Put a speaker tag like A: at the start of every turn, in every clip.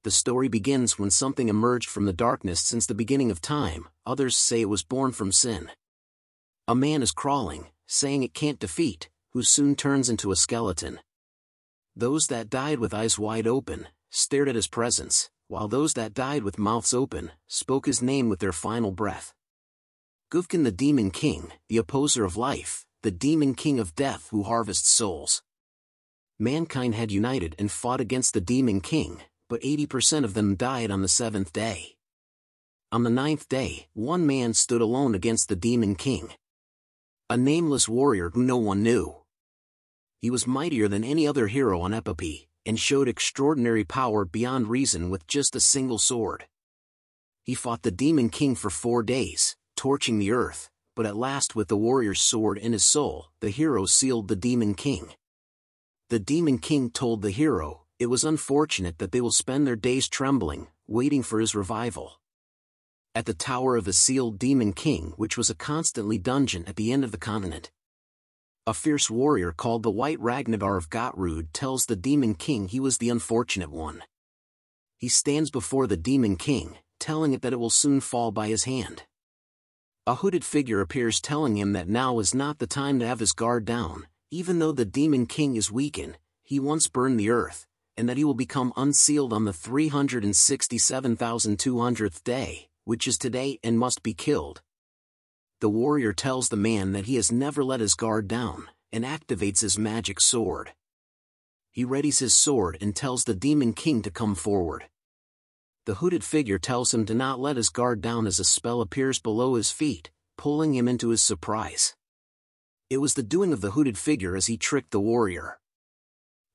A: The story begins when something emerged from the darkness since the beginning of time. Others say it was born from sin. A man is crawling, saying it can't defeat, who soon turns into a skeleton. Those that died with eyes wide open stared at his presence, while those that died with mouths open spoke his name with their final breath. Goblin, the Demon King, the opposer of life, the Demon King of death who harvests souls. Mankind had united and fought against the Demon King, but 80% of them died on the 7th day. On the 9th day, one man stood alone against the Demon King. A nameless warrior who no one knew. He was mightier than any other hero on epopee, and showed extraordinary power beyond reason with just a single sword. He fought the Demon King for 4 days, torching the earth, but at last with the warrior's sword in his soul, the hero sealed the Demon King. The Demon King told the hero, it was unfortunate that they will spend their days trembling, waiting for his revival. At the tower of the sealed Demon King, which was a constantly dungeon at the end of the continent, a fierce warrior called the White Ragnar of Gotrud tells the Demon King he was the unfortunate one. He stands before the Demon King, telling it that it will soon fall by his hand. A hooded figure appears telling him that now is not the time to have his guard down, even though the Demon King is weakened, he once burned the earth, and that he will become unsealed on the 367,200th day, which is today, and must be killed. The warrior tells the man that he has never let his guard down, and activates his magic sword. He readies his sword and tells the Demon King to come forward. The hooded figure tells him to not let his guard down as a spell appears below his feet, pulling him into his surprise. It was the doing of the hooded figure as he tricked the warrior.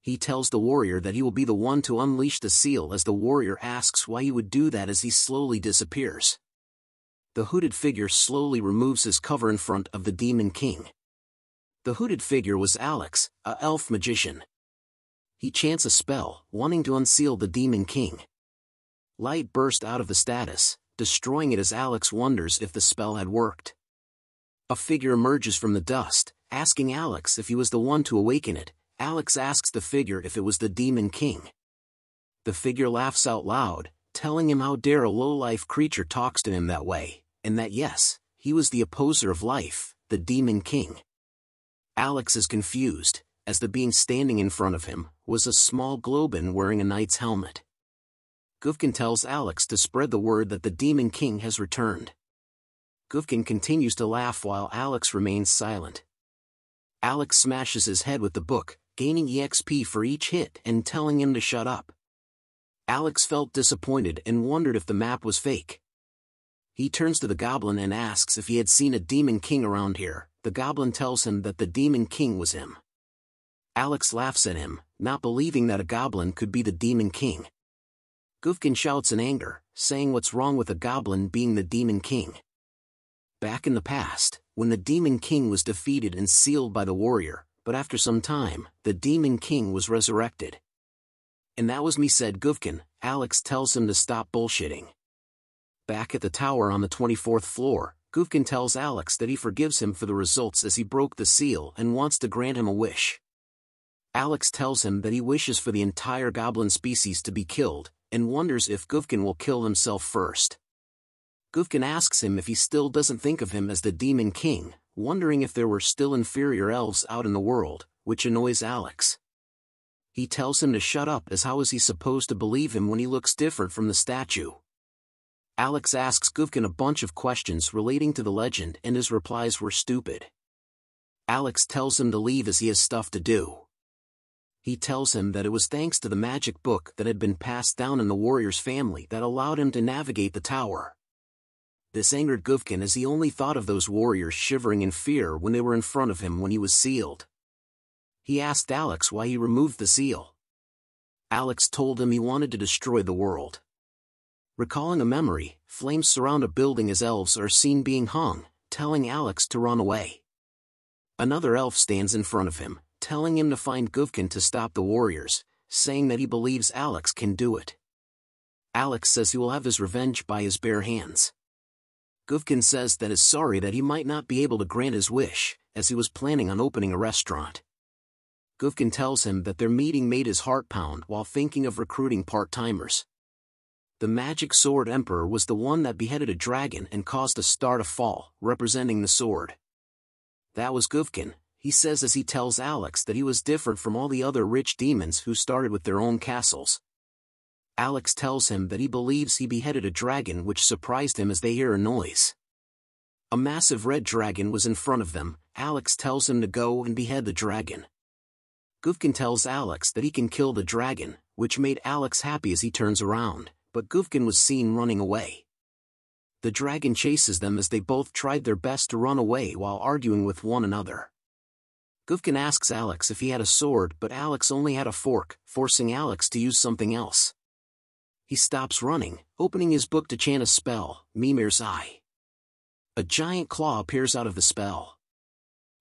A: He tells the warrior that he will be the one to unleash the seal as the warrior asks why he would do that as he slowly disappears. The hooded figure slowly removes his cover in front of the Demon King. The hooded figure was Alex, a elf magician. He chants a spell, wanting to unseal the Demon King. Light burst out of the status, destroying it as Alex wonders if the spell had worked. A figure emerges from the dust, asking Alex if he was the one to awaken it. Alex asks the figure if it was the Demon King. The figure laughs out loud, telling him how dare a low-life creature talks to him that way, and that yes, he was the opposer of life, the Demon King. Alex is confused, as the being standing in front of him was a small Goblin wearing a knight's helmet. Goblin tells Alex to spread the word that the Demon King has returned. Goblin continues to laugh while Alex remains silent. Alex smashes his head with the book, gaining EXP for each hit and telling him to shut up. Alex felt disappointed and wondered if the map was fake. He turns to the Goblin and asks if he had seen a Demon King around here. The Goblin tells him that the Demon King was him. Alex laughs at him, not believing that a Goblin could be the Demon King. Goblin shouts in anger, saying what's wrong with a Goblin being the Demon King. Back in the past, when the Demon King was defeated and sealed by the warrior, but after some time, the Demon King was resurrected. And that was me, said Goblin. Alex tells him to stop bullshitting. Back at the tower on the 24th floor, Goblin tells Alex that he forgives him for the results as he broke the seal and wants to grant him a wish. Alex tells him that he wishes for the entire Goblin species to be killed, and wonders if Goblin will kill himself first. Goblin asks him if he still doesn't think of him as the Demon King, wondering if there were still inferior elves out in the world, which annoys Alex. He tells him to shut up as how is he supposed to believe him when he looks different from the statue. Alex asks Goblin a bunch of questions relating to the legend and his replies were stupid. Alex tells him to leave as he has stuff to do. He tells him that it was thanks to the magic book that had been passed down in the warrior's family that allowed him to navigate the tower. This angered Goblin as he only thought of those warriors shivering in fear when they were in front of him when he was sealed. He asked Alex why he removed the seal. Alex told him he wanted to destroy the world. Recalling a memory, flames surround a building as elves are seen being hung, telling Alex to run away. Another elf stands in front of him, telling him to find Goblin to stop the warriors, saying that he believes Alex can do it. Alex says he will have his revenge by his bare hands. Goblin says that is sorry that he might not be able to grant his wish, as he was planning on opening a restaurant. Goblin tells him that their meeting made his heart pound while thinking of recruiting part-timers. The magic sword emperor was the one that beheaded a dragon and caused a star to fall, representing the sword. That was Gufkin, he says as he tells Alex that he was different from all the other rich demons who started with their own castles. Alex tells him that he believes he beheaded a dragon, which surprised him as they hear a noise. A massive red dragon was in front of them. Alex tells him to go and behead the dragon. Gufkin tells Alex that he can kill the dragon, which made Alex happy as he turns around, but Gufkin was seen running away. The dragon chases them as they both tried their best to run away while arguing with one another. Gufkin asks Alex if he had a sword, but Alex only had a fork, forcing Alex to use something else. He stops running, opening his book to chant a spell, Mimir's Eye. A giant claw appears out of the spell.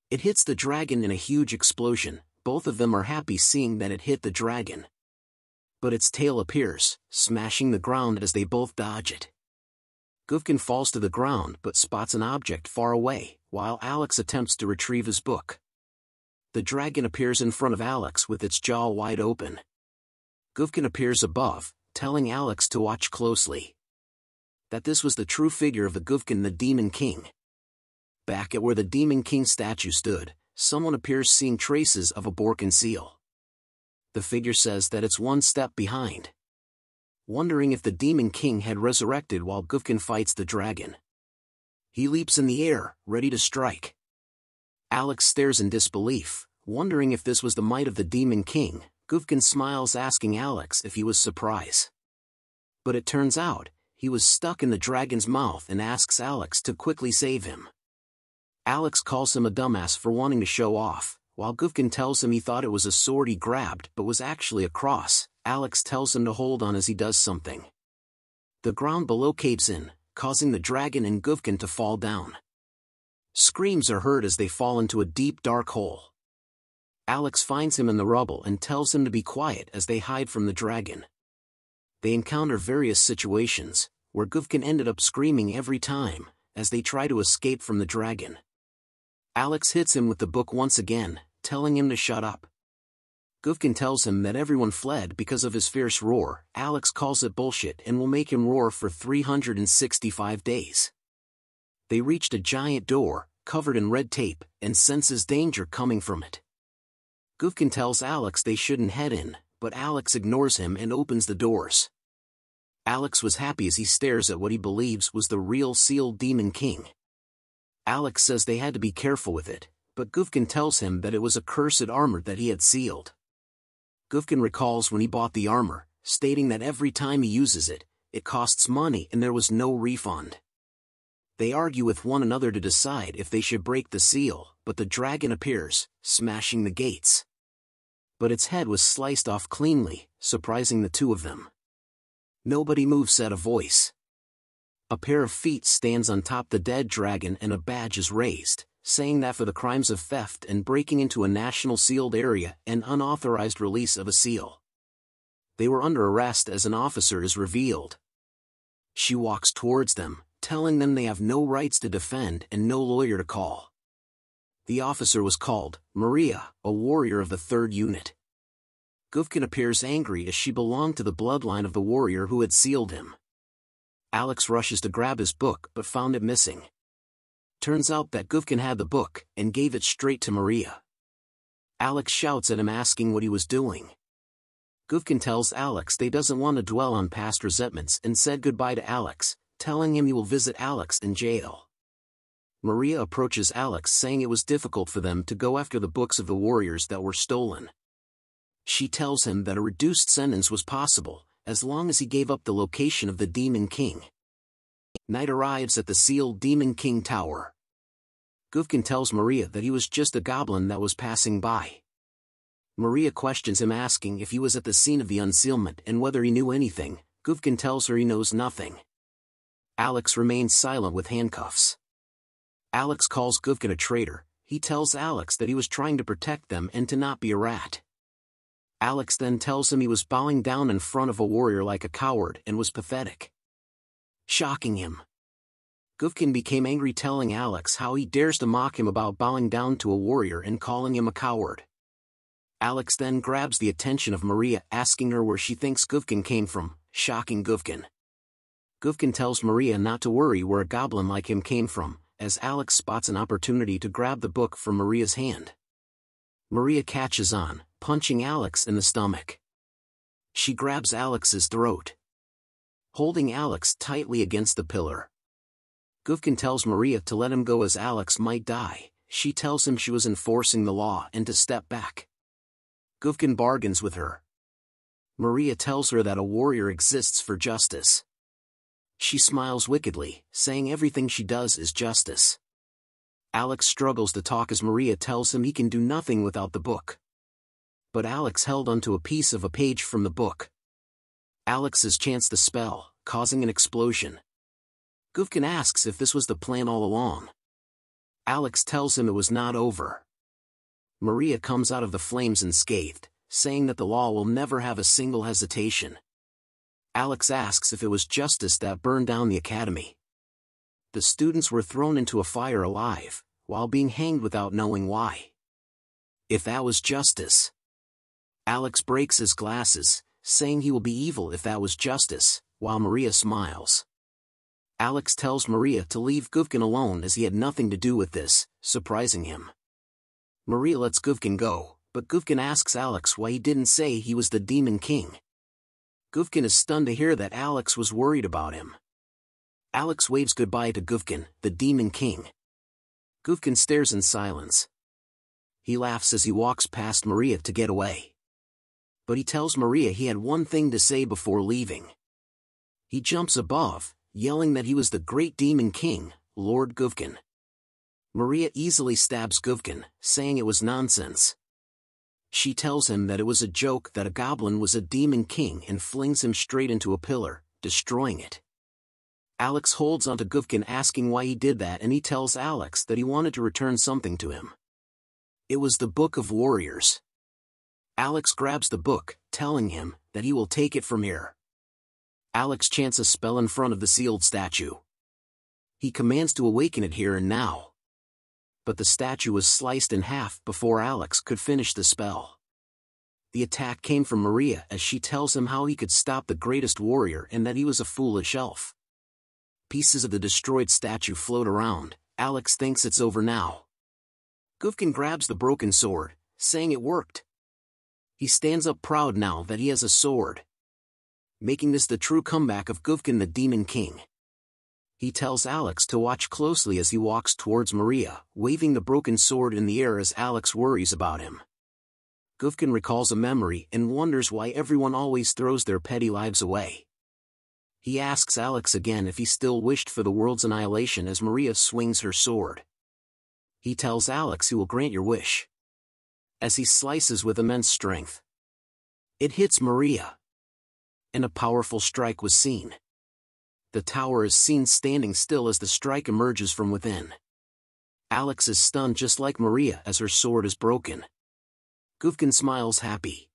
A: It hits the dragon in a huge explosion. Both of them are happy seeing that it hit the dragon. But its tail appears, smashing the ground as they both dodge it. Gufkin falls to the ground but spots an object far away, while Alex attempts to retrieve his book. The dragon appears in front of Alex with its jaw wide open. Gufkin appears above, telling Alex to watch closely. That this was the true figure of the Gufkin, the Demon King. Back at where the Demon King statue stood, someone appears seeing traces of a Borkin seal. The figure says that it's one step behind. Wondering if the Demon King had resurrected while Gufkin fights the dragon. He leaps in the air, ready to strike. Alex stares in disbelief, wondering if this was the might of the Demon King. Gufkin smiles, asking Alex if he was surprised. But it turns out, he was stuck in the dragon's mouth and asks Alex to quickly save him. Alex calls him a dumbass for wanting to show off, while Gufkin tells him he thought it was a sword he grabbed but was actually a cross. Alex tells him to hold on as he does something. The ground below caves in, causing the dragon and Gufkin to fall down. Screams are heard as they fall into a deep dark hole. Alex finds him in the rubble and tells him to be quiet as they hide from the dragon. They encounter various situations, where Gufkin ended up screaming every time, as they try to escape from the dragon. Alex hits him with the book once again, telling him to shut up. Gufkin tells him that everyone fled because of his fierce roar. Alex calls it bullshit and will make him roar for 365 days. They reached a giant door, covered in red tape, and senses danger coming from it. Gufkin tells Alex they shouldn't head in, but Alex ignores him and opens the doors. Alex was happy as he stares at what he believes was the real sealed Demon King. Alex says they had to be careful with it, but Gufkin tells him that it was a cursed armor that he had sealed. Gufkin recalls when he bought the armor, stating that every time he uses it, it costs money and there was no refund. They argue with one another to decide if they should break the seal, but the dragon appears, smashing the gates. But its head was sliced off cleanly, surprising the two of them. Nobody moves, said a voice. A pair of feet stands on top the dead dragon and a badge is raised, saying that for the crimes of theft and breaking into a national sealed area and unauthorized release of a seal. They were under arrest as an officer is revealed. She walks towards them, telling them they have no rights to defend and no lawyer to call. The officer was called Maria, a warrior of the 3rd unit. Gufkin appears angry as she belonged to the bloodline of the warrior who had sealed him. Alex rushes to grab his book but found it missing. Turns out that Gufkin had the book and gave it straight to Maria. Alex shouts at him asking what he was doing. Gufkin tells Alex they doesn't want to dwell on past resentments and said goodbye to Alex, telling him he will visit Alex in jail. Maria approaches Alex saying it was difficult for them to go after the books of the warriors that were stolen. She tells him that a reduced sentence was possible, as long as he gave up the location of the Demon King. Night arrives at the sealed Demon King Tower. Gufkin tells Maria that he was just a goblin that was passing by. Maria questions him asking if he was at the scene of the unsealment and whether he knew anything. Gufkin tells her he knows nothing. Alex remains silent with handcuffs. Alex calls Gufkin a traitor. He tells Alex that he was trying to protect them and to not be a rat. Alex then tells him he was bowing down in front of a warrior like a coward and was pathetic. Shocking him. Gufkin became angry, telling Alex how he dares to mock him about bowing down to a warrior and calling him a coward. Alex then grabs the attention of Maria, asking her where she thinks Gufkin came from, shocking Gufkin. Gufkin tells Maria not to worry where a goblin like him came from, as Alex spots an opportunity to grab the book from Maria's hand. Maria catches on, punching Alex in the stomach. She grabs Alex's throat, holding Alex tightly against the pillar. Gufkin tells Maria to let him go as Alex might die. She tells him she was enforcing the law and to step back. Gufkin bargains with her. Maria tells her that a warrior exists for justice. She smiles wickedly, saying everything she does is justice. Alex struggles to talk as Maria tells him he can do nothing without the book. But Alex held onto a piece of a page from the book. Alex's chants the spell, causing an explosion. Gufkin asks if this was the plan all along. Alex tells him it was not over. Maria comes out of the flames unscathed, saying that the law will never have a single hesitation. Alex asks if it was justice that burned down the academy. The students were thrown into a fire alive, while being hanged without knowing why. If that was justice. Alex breaks his glasses, saying he will be evil if that was justice, while Maria smiles. Alex tells Maria to leave Gufkin alone as he had nothing to do with this, surprising him. Maria lets Gufkin go, but Gufkin asks Alex why he didn't say he was the Demon King. Gufkin is stunned to hear that Alex was worried about him. Alex waves goodbye to Gufkin, the Demon King. Gufkin stares in silence. He laughs as he walks past Maria to get away. But he tells Maria he had one thing to say before leaving. He jumps above, yelling that he was the great Demon King, Lord Gufkin. Maria easily stabs Gufkin, saying it was nonsense. She tells him that it was a joke that a goblin was a Demon King and flings him straight into a pillar, destroying it. Alex holds onto Gufkin asking why he did that, and he tells Alex that he wanted to return something to him. It was the Book of Warriors. Alex grabs the book, telling him that he will take it from here. Alex chants a spell in front of the sealed statue. He commands to awaken it here and now. But the statue was sliced in half before Alex could finish the spell. The attack came from Maria as she tells him how he could stop the greatest warrior and that he was a foolish elf. Pieces of the destroyed statue float around. Alex thinks it's over now. Gufkin grabs the broken sword, saying it worked. He stands up proud now that he has a sword, making this the true comeback of Gufkin the Demon King. He tells Alex to watch closely as he walks towards Maria, waving the broken sword in the air as Alex worries about him. Gufkin recalls a memory and wonders why everyone always throws their petty lives away. He asks Alex again if he still wished for the world's annihilation as Maria swings her sword. He tells Alex he will grant your wish, as he slices with immense strength. It hits Maria, and a powerful strike was seen. The tower is seen standing still as the strike emerges from within. Alex is stunned just like Maria as her sword is broken. Gufkin smiles happy,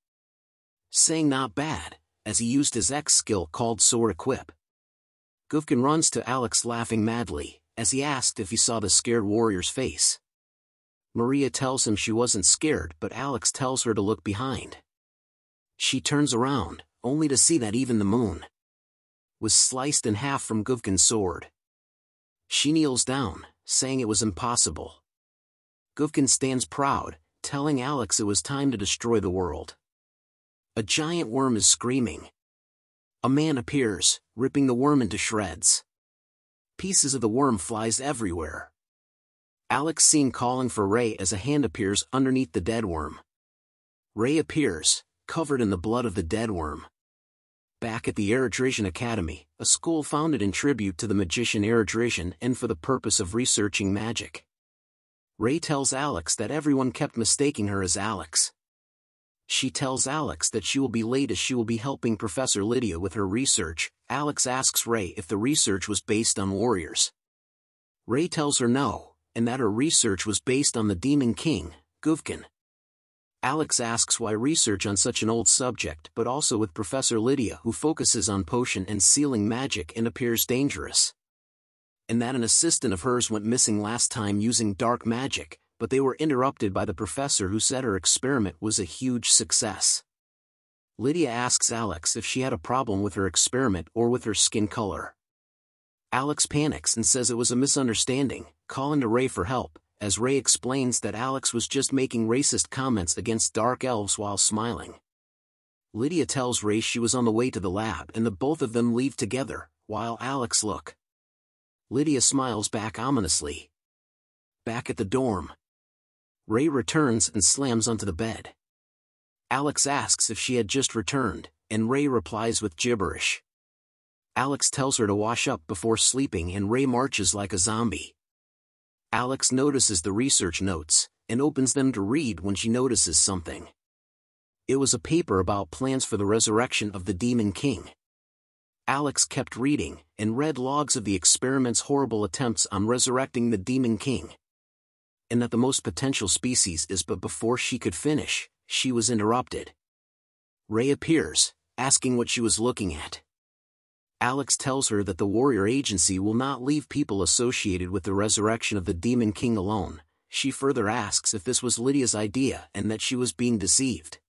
A: saying not bad, as he used his X skill called Sword Equip. Gufkin runs to Alex laughing madly, as he asked if he saw the scared warrior's face. Maria tells him she wasn't scared, but Alex tells her to look behind. She turns around, only to see that even the moon was sliced in half from Gufkin's sword. She kneels down, saying it was impossible. Gufkin stands proud, telling Alex it was time to destroy the world. A giant worm is screaming. A man appears, ripping the worm into shreds. Pieces of the worm flies everywhere. Alex seen calling for Ray as a hand appears underneath the dead worm. Ray appears, covered in the blood of the dead worm. Back at the Eridrision Academy, a school founded in tribute to the magician Eridrision and for the purpose of researching magic. Ray tells Alex that everyone kept mistaking her as Alex. She tells Alex that she will be late as she will be helping Professor Lydia with her research. Alex asks Ray if the research was based on warriors. Ray tells her no, and that her research was based on the Demon King, Gufkin. Alex asks why research on such an old subject, but also with Professor Lydia, who focuses on potion and sealing magic and appears dangerous. And that an assistant of hers went missing last time using dark magic, but they were interrupted by the professor who said her experiment was a huge success. Lydia asks Alex if she had a problem with her experiment or with her skin color. Alex panics and says it was a misunderstanding, calling to Ray for help, as Ray explains that Alex was just making racist comments against dark elves while smiling. Lydia tells Ray she was on the way to the lab and the both of them leave together, while Alex look. Lydia smiles back ominously. Back at the dorm, Ray returns and slams onto the bed. Alex asks if she had just returned, and Ray replies with gibberish. Alex tells her to wash up before sleeping and Ray marches like a zombie. Alex notices the research notes, and opens them to read when she notices something. It was a paper about plans for the resurrection of the Demon King. Alex kept reading, and read logs of the experiment's horrible attempts on resurrecting the Demon King. And that the most potential species is, but before she could finish, she was interrupted. Ray appears, asking what she was looking at. Alex tells her that the Warrior Agency will not leave people associated with the resurrection of the Demon King alone. She further asks if this was Lydia's idea and that she was being deceived.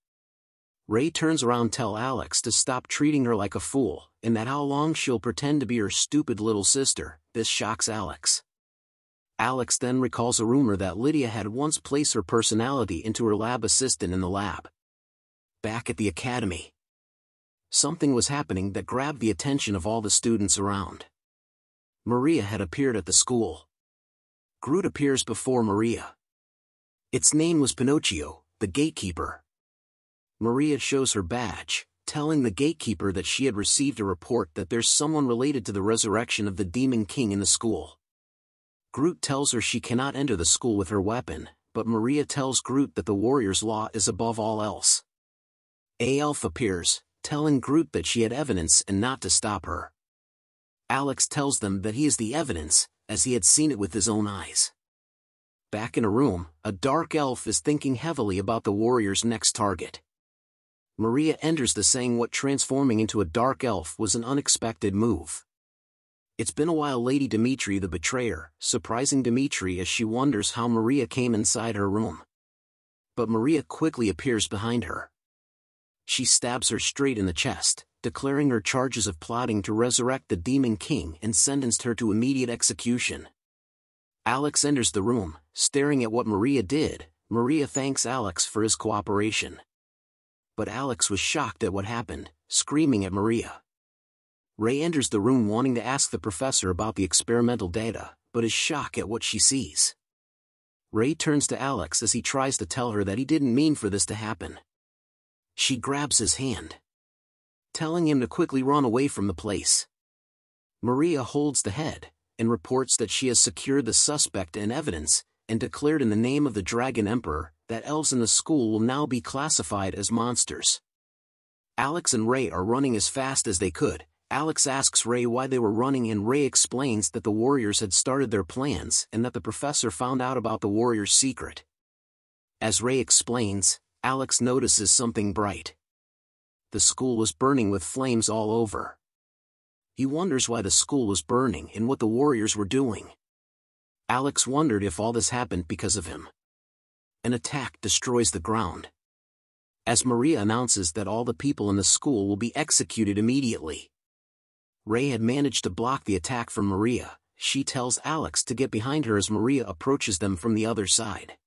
A: Ray turns around to tell Alex to stop treating her like a fool, and that how long she'll pretend to be her stupid little sister. This shocks Alex. Alex then recalls a rumor that Lydia had once placed her personality into her lab assistant in the lab. Back at the academy, something was happening that grabbed the attention of all the students around. Maria had appeared at the school. Groot appears before Maria. Its name was Pinocchio, the gatekeeper. Maria shows her badge, telling the gatekeeper that she had received a report that there's someone related to the resurrection of the Demon King in the school. Groot tells her she cannot enter the school with her weapon, but Maria tells Groot that the warrior's law is above all else. A elf appears, telling Groot that she had evidence and not to stop her. Alex tells them that he is the evidence, as he had seen it with his own eyes. Back in a room, a dark elf is thinking heavily about the warrior's next target. Maria enters saying what transforming into a dark elf was an unexpected move. It's been a while. Lady Dimitri the betrayer, surprising Dimitri as she wonders how Maria came inside her room. But Maria quickly appears behind her. She stabs her straight in the chest, declaring her charges of plotting to resurrect the Demon King and sentenced her to immediate execution. Alex enters the room, staring at what Maria did. Maria thanks Alex for his cooperation. But Alex was shocked at what happened, screaming at Maria. Ray enters the room wanting to ask the professor about the experimental data, but is shocked at what she sees. Ray turns to Alex as he tries to tell her that he didn't mean for this to happen. She grabs his hand, telling him to quickly run away from the place. Maria holds the head, and reports that she has secured the suspect and evidence, and declared in the name of the Dragon Emperor, that elves in the school will now be classified as monsters. Alex and Ray are running as fast as they could. Alex asks Ray why they were running and Ray explains that the warriors had started their plans and that the professor found out about the warriors' secret. As Ray explains, Alex notices something bright. The school was burning with flames all over. He wonders why the school was burning and what the warriors were doing. Alex wondered if all this happened because of him. An attack destroys the ground. As Maria announces that all the people in the school will be executed immediately. Ray had managed to block the attack from Maria. She tells Alex to get behind her as Maria approaches them from the other side.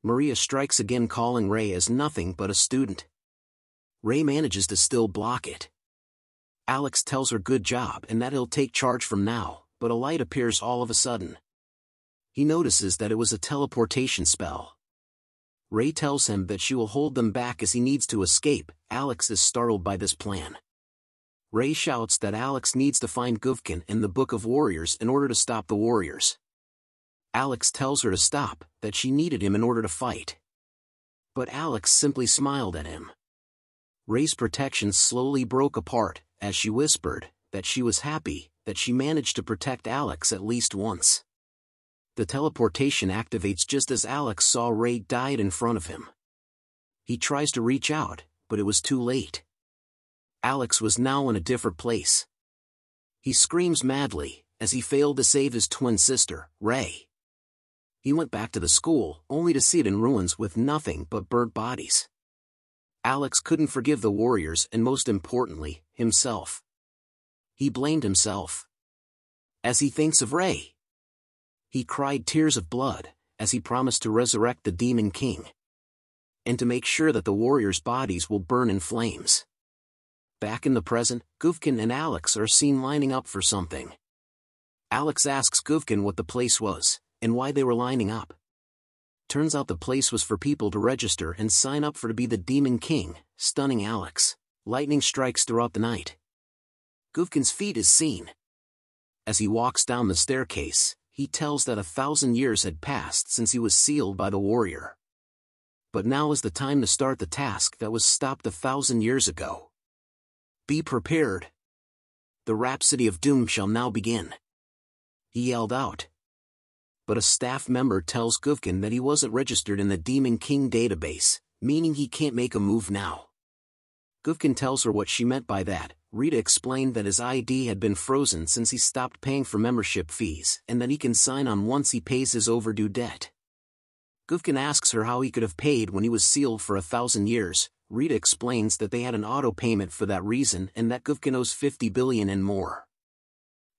A: Maria strikes again, calling Ray as nothing but a student. Ray manages to still block it. Alex tells her good job and that he'll take charge from now, but a light appears all of a sudden. He notices that it was a teleportation spell. Ray tells him that she will hold them back as he needs to escape. Alex is startled by this plan. Ray shouts that Alex needs to find Guvkin in the Book of Warriors in order to stop the warriors. Alex tells her to stop, that she needed him in order to fight. But Alex simply smiled at him. Ray's protection slowly broke apart, as she whispered that she was happy that she managed to protect Alex at least once. The teleportation activates just as Alex saw Ray died in front of him. He tries to reach out, but it was too late. Alex was now in a different place. He screams madly, as he failed to save his twin sister, Ray. He went back to the school, only to see it in ruins with nothing but burnt bodies. Alex couldn't forgive the warriors and most importantly, himself. He blamed himself. as he thinks of Ray. He cried tears of blood, as he promised to resurrect the Demon King. And to make sure that the warriors' bodies will burn in flames. Back in the present, Gufkin and Alex are seen lining up for something. Alex asks Gufkin what the place was, and why they were lining up. Turns out the place was for people to register and sign up for to be the Demon King, stunning Alex. Lightning strikes throughout the night. Gufkin's feet is seen. As he walks down the staircase, he tells that 1,000 years had passed since he was sealed by the warrior. But now is the time to start the task that was stopped 1,000 years ago. Be prepared. The Rhapsody of Doom shall now begin. He yelled out. But a staff member tells Gufkin that he wasn't registered in the Demon King database, meaning he can't make a move now. Gufkin tells her what she meant by that. Rita explained that his ID had been frozen since he stopped paying for membership fees, and that he can sign on once he pays his overdue debt. Gufkin asks her how he could have paid when he was sealed for 1,000 years. Rita explains that they had an auto payment for that reason and that Gufkin owes 50 billion and more.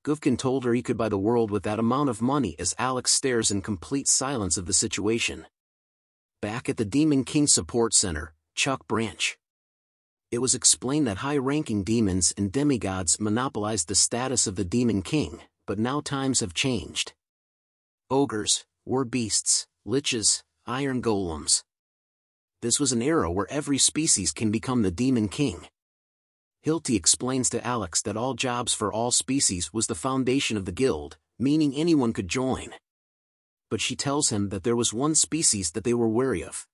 A: Gufkin told her he could buy the world with that amount of money as Alex stares in complete silence of the situation. Back at the Demon King Support Center, Chuck Branch. It was explained that high-ranking demons and demigods monopolized the status of the Demon King, but now times have changed. Ogres, war beasts, liches, iron golems. This was an era where every species can become the Demon King. Hilti explains to Alex that all jobs for all species was the foundation of the guild, meaning anyone could join. But she tells him that there was one species that they were wary of.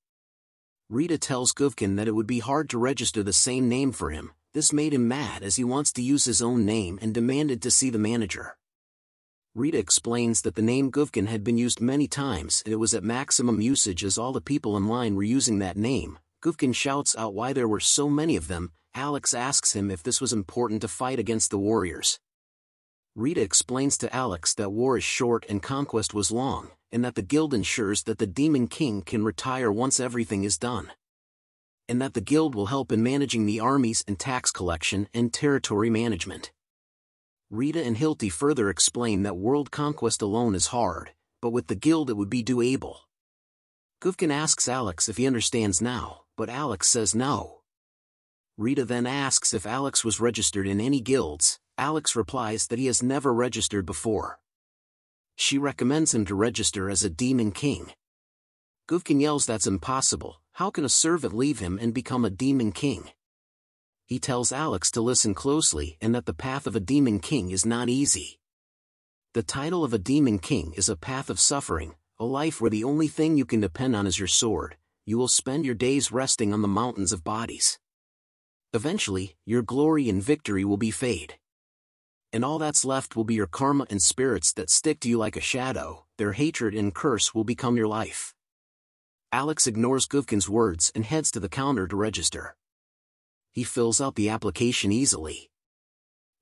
A: Rita tells Gufkin that it would be hard to register the same name for him. This made him mad as he wants to use his own name and demanded to see the manager. Rita explains that the name Gufkin had been used many times and it was at maximum usage as all the people in line were using that name. Gufkin shouts out why there were so many of them. Alex asks him if this was important to fight against the warriors. Rita explains to Alex that war is short and conquest was long, and that the guild ensures that the Demon King can retire once everything is done. And that the guild will help in managing the armies and tax collection and territory management. Rita and Hilti further explain that world conquest alone is hard, but with the guild it would be doable. Gufkin asks Alex if he understands now, but Alex says no. Rita then asks if Alex was registered in any guilds. Alex replies that he has never registered before. She recommends him to register as a Demon King. Gufkin yells that's impossible. How can a servant leave him and become a Demon King? He tells Alex to listen closely and that the path of a Demon King is not easy. The title of a Demon King is a path of suffering, a life where the only thing you can depend on is your sword. You will spend your days resting on the mountains of bodies. Eventually, your glory and victory will be fade. And all that's left will be your karma and spirits that stick to you like a shadow. Their hatred and curse will become your life. Alex ignores Gufkin's words and heads to the counter to register. He fills out the application easily.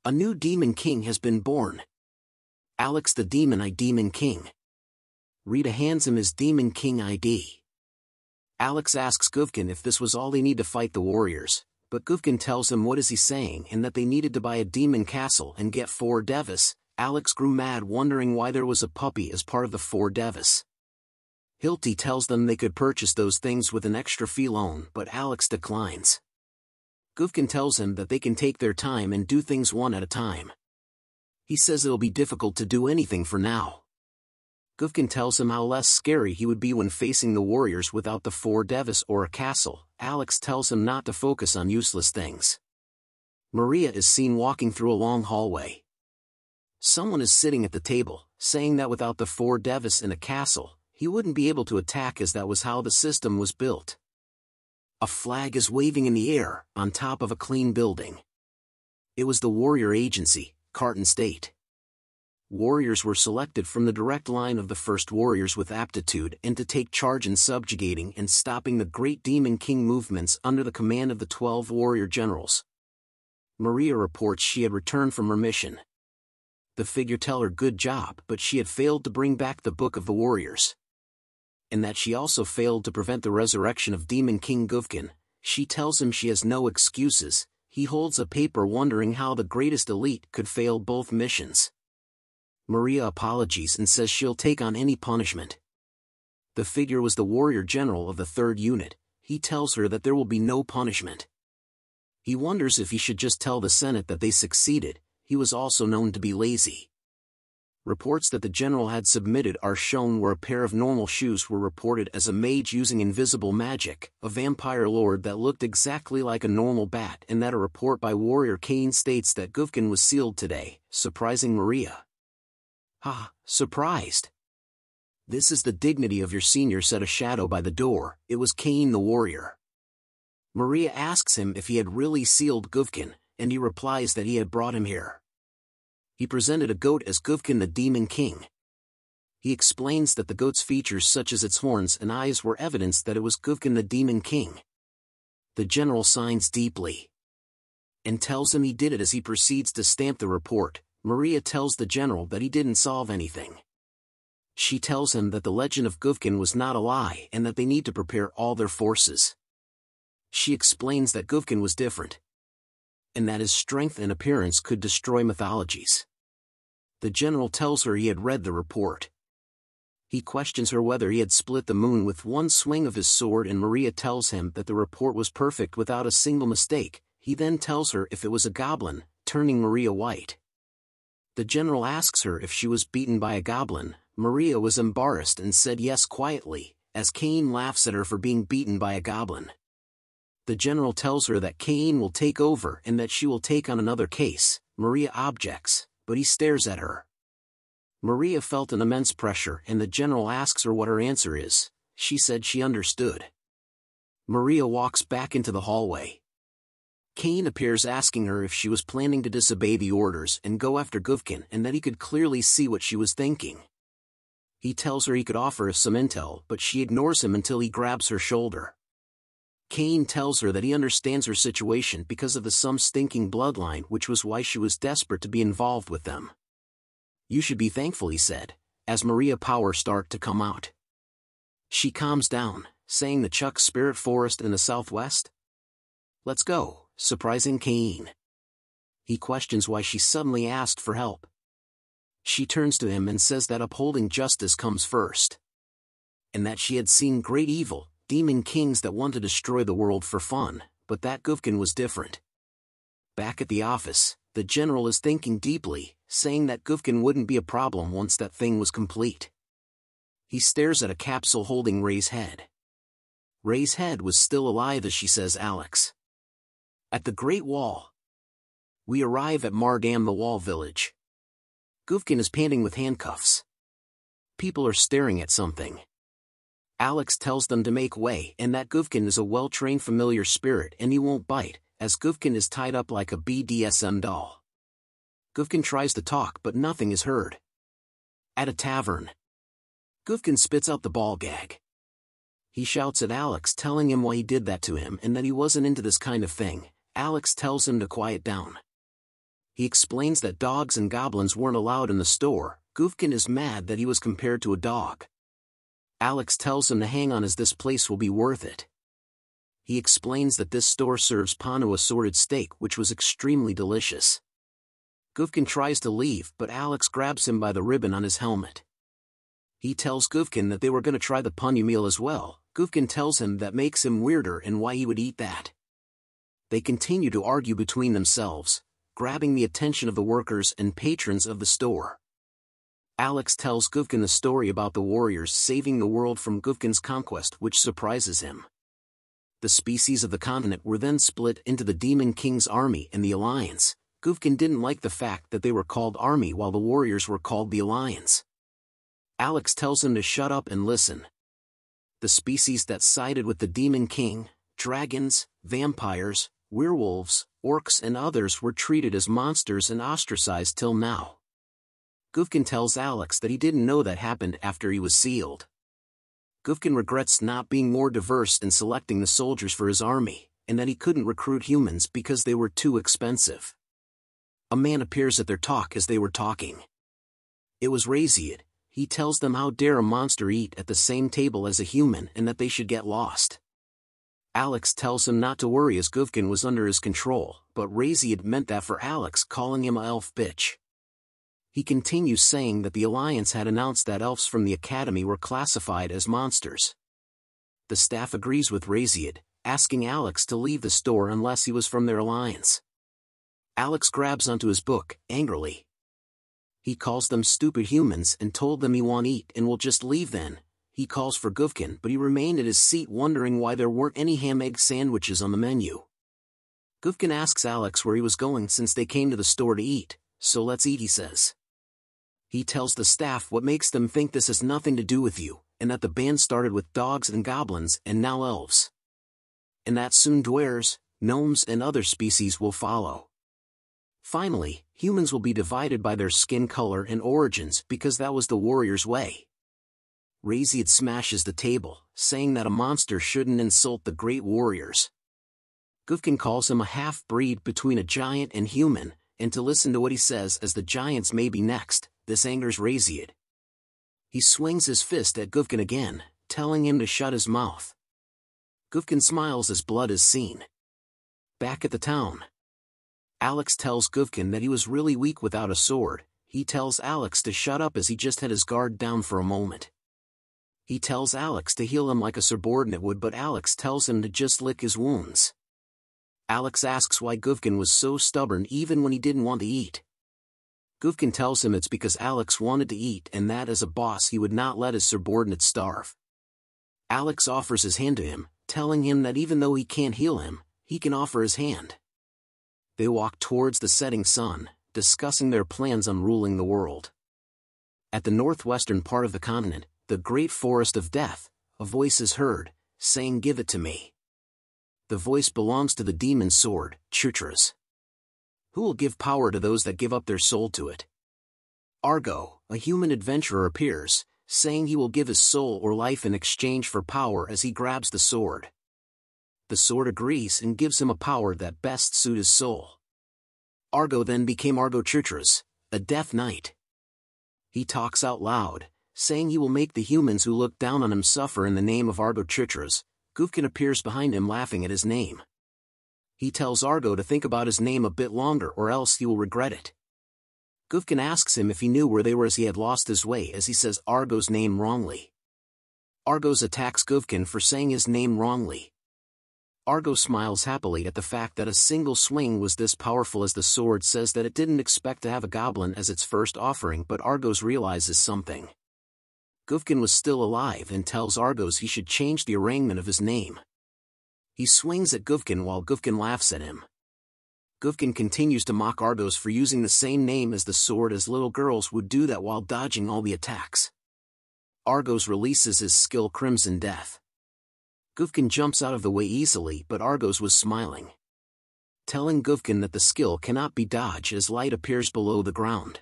A: A new Demon King has been born. Alex the Demon Demon King. Rita hands him his Demon King ID. Alex asks Gufkin if this was all they need to fight the warriors. But Gufkin tells him what is he saying and that they needed to buy a demon castle and get 4 devis. Alex grew mad wondering why there was a puppy as part of the 4 devis. Hilti tells them they could purchase those things with an extra fee loan, but Alex declines. Gufkin tells him that they can take their time and do things one at a time. He says it'll be difficult to do anything for now. Gufkin tells him how less scary he would be when facing the warriors without the 4 devis or a castle. Alex tells him not to focus on useless things. Maria is seen walking through a long hallway. Someone is sitting at the table, saying that without the 4 devis in a castle, he wouldn't be able to attack as that was how the system was built. A flag is waving in the air, on top of a clean building. It was the warrior agency, Carton State. Warriors were selected from the direct line of the first warriors with aptitude and to take charge in subjugating and stopping the great Demon King movements under the command of the 12 warrior generals. Maria reports she had returned from her mission. The figure tell her good job, but she had failed to bring back the Book of the Warriors. And that she also failed to prevent the resurrection of Demon King Gufkin. She tells him she has no excuses. He holds a paper wondering how the greatest elite could fail both missions. Maria apologies and says she'll take on any punishment. The figure was the warrior general of the 3rd unit. He tells her that there will be no punishment. He wonders if he should just tell the Senate that they succeeded. He was also known to be lazy. Reports that the general had submitted are shown where a pair of normal shoes were reported as a mage using invisible magic, a vampire lord that looked exactly like a normal bat, and that a report by warrior Kane states that Gufkin was sealed today, surprising Maria. "Ha, surprised. This is the dignity of your senior," said a shadow by the door. It was Kane the warrior. Maria asks him if he had really sealed Gufkin, and he replies that he had brought him here. He presented a goat as Gufkin the Demon King. He explains that the goat's features such as its horns and eyes were evidence that it was Gufkin the Demon King. The general signs deeply and tells him he did it as he proceeds to stamp the report. Maria tells the general that he didn't solve anything. She tells him that the legend of Gufkin was not a lie and that they need to prepare all their forces. She explains that Gufkin was different, and that his strength and appearance could destroy mythologies. The general tells her he had read the report. He questions her whether he had split the moon with one swing of his sword, and Maria tells him that the report was perfect without a single mistake. He then tells her if it was a goblin, turning Maria white. The general asks her if she was beaten by a goblin. Maria was embarrassed and said yes quietly, as Kane laughs at her for being beaten by a goblin. The general tells her that Kane will take over and that she will take on another case. Maria objects, but he stares at her. Maria felt an immense pressure, and the general asks her what her answer is. She said she understood. Maria walks back into the hallway. Kane appears asking her if she was planning to disobey the orders and go after Gufkin, and that he could clearly see what she was thinking. He tells her he could offer her some intel, but she ignores him until he grabs her shoulder. Kane tells her that he understands her situation because of the some stinking bloodline, which was why she was desperate to be involved with them. "You should be thankful," he said, as Maria powers start to come out. She calms down, saying the Chuck Spirit Forest in the southwest? "Let's go," surprising Kane. He questions why she suddenly asked for help. She turns to him and says that upholding justice comes first, and that she had seen great evil, demon kings that want to destroy the world for fun, but that Gufkin was different. Back at the office, the general is thinking deeply, saying that Gufkin wouldn't be a problem once that thing was complete. He stares at a capsule holding Ray's head. Ray's head was still alive as she says Alex. At the Great Wall. We arrive at Mardam the Wall Village. Gufkin is panting with handcuffs. People are staring at something. Alex tells them to make way and that Gufkin is a well-trained familiar spirit and he won't bite, as Gufkin is tied up like a BDSM doll. Gufkin tries to talk but nothing is heard. At a tavern. Gufkin spits out the ball gag. He shouts at Alex, telling him why he did that to him and that he wasn't into this kind of thing. Alex tells him to quiet down. He explains that dogs and goblins weren't allowed in the store. Gufkin is mad that he was compared to a dog. Alex tells him to hang on as this place will be worth it. He explains that this store serves Manhwa assorted steak, which was extremely delicious. Gufkin tries to leave, but Alex grabs him by the ribbon on his helmet. He tells Gufkin that they were going to try the Manhwa meal as well. Gufkin tells him that makes him weirder and why he would eat that. They continue to argue between themselves, grabbing the attention of the workers and patrons of the store. Alex tells Gufkin the story about the warriors saving the world from Gufkin's conquest, which surprises him. The species of the continent were then split into the Demon King's army and the Alliance. Gufkin didn't like the fact that they were called army while the warriors were called the Alliance. Alex tells him to shut up and listen. The species that sided with the Demon King, dragons, vampires, werewolves, orcs and others were treated as monsters and ostracized till now. Gufkin tells Alex that he didn't know that happened after he was sealed. Gufkin regrets not being more diverse in selecting the soldiers for his army, and that he couldn't recruit humans because they were too expensive. A man appears at their talk as they were talking. It was Raziad. He tells them how dare a monster eat at the same table as a human and that they should get lost. Alex tells him not to worry as Gufkin was under his control, but Raziad meant that for Alex, calling him a elf bitch. He continues saying that the Alliance had announced that elves from the Academy were classified as monsters. The staff agrees with Raziad, asking Alex to leave the store unless he was from their alliance. Alex grabs onto his book, angrily. He calls them stupid humans and told them he won't eat and will just leave then. He calls for Gufkin, but he remained at his seat wondering why there weren't any ham-egg sandwiches on the menu. Gufkin asks Alex where he was going since they came to the store to eat, so let's eat, he says. He tells the staff what makes them think this has nothing to do with you, and that the band started with dogs and goblins and now elves. And that soon dwarves, gnomes and other species will follow. Finally, humans will be divided by their skin color and origins because that was the warrior's way. Raziad smashes the table, saying that a monster shouldn't insult the great warriors. Gufkin calls him a half-breed between a giant and human, and to listen to what he says as the giants may be next. This angers Raziad. He swings his fist at Gufkin again, telling him to shut his mouth. Gufkin smiles as blood is seen. Back at the town, Alex tells Gufkin that he was really weak without a sword. He tells Alex to shut up as he just had his guard down for a moment. He tells Alex to heal him like a subordinate would, but Alex tells him to just lick his wounds. Alex asks why Gufkin was so stubborn even when he didn't want to eat. Gufkin tells him it's because Alex wanted to eat and that as a boss he would not let his subordinates starve. Alex offers his hand to him, telling him that even though he can't heal him, he can offer his hand. They walk towards the setting sun, discussing their plans on ruling the world. At the northwestern part of the continent, the great forest of death, a voice is heard, saying, "Give it to me." The voice belongs to the demon sword, Chutras. Who will give power to those that give up their soul to it? Argo, a human adventurer, appears, saying he will give his soul or life in exchange for power as he grabs the sword. The sword agrees and gives him a power that best suits his soul. Argo then became Argo Chutras, a death knight. He talks out loud, saying he will make the humans who look down on him suffer in the name of Argo Chutras. Gufkin appears behind him laughing at his name. He tells Argo to think about his name a bit longer or else he will regret it. Gufkin asks him if he knew where they were as he had lost his way as he says Argo's name wrongly. Argos attacks Gufkin for saying his name wrongly. Argo smiles happily at the fact that a single swing was this powerful as the sword says that it didn't expect to have a goblin as its first offering, but Argos realizes something. Gufkin was still alive and tells Argos he should change the arrangement of his name. He swings at Gufkin while Gufkin laughs at him. Gufkin continues to mock Argos for using the same name as the sword as little girls would do that while dodging all the attacks. Argos releases his skill Crimson Death. Gufkin jumps out of the way easily, but Argos was smiling, telling Gufkin that the skill cannot be dodged as light appears below the ground.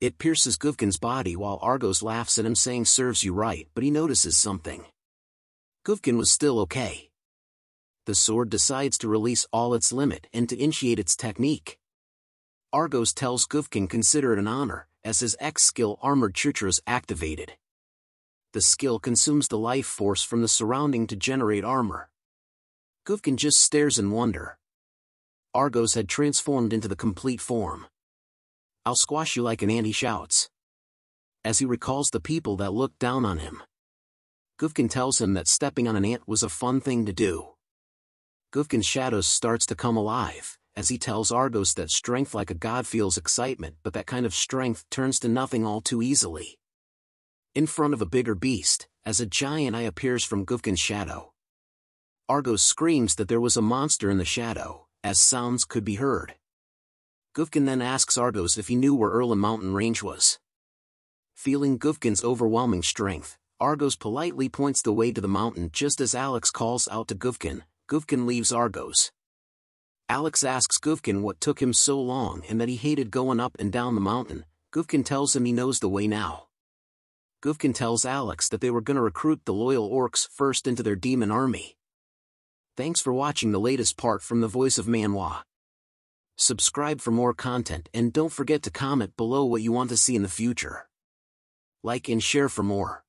A: It pierces Gufkin's body while Argos laughs at him saying serves you right, but he notices something. Gufkin was still okay. The sword decides to release all its limit and to initiate its technique. Argos tells Gufkin consider it an honor, as his X skill Armored Chutras activated. The skill consumes the life force from the surrounding to generate armor. Gufkin just stares in wonder. Argos had transformed into the complete form. "I'll squash you like an ant," he shouts, as he recalls the people that looked down on him. Gufkin tells him that stepping on an ant was a fun thing to do. Gufkin's shadow starts to come alive, as he tells Argos that strength like a god feels excitement, but that kind of strength turns to nothing all too easily. In front of a bigger beast, as a giant eye appears from Gufkin's shadow. Argos screams that there was a monster in the shadow, as sounds could be heard. Gufkin then asks Argos if he knew where Erlen Mountain Range was. Feeling Gufkin's overwhelming strength, Argos politely points the way to the mountain just as Alex calls out to Gufkin. Gufkin leaves Argos. Alex asks Gufkin what took him so long and that he hated going up and down the mountain. Gufkin tells him he knows the way now. Gufkin tells Alex that they were gonna recruit the loyal orcs first into their demon army. Thanks for watching the latest part from the voice of Manhwa. Subscribe for more content and don't forget to comment below what you want to see in the future. Like and share for more.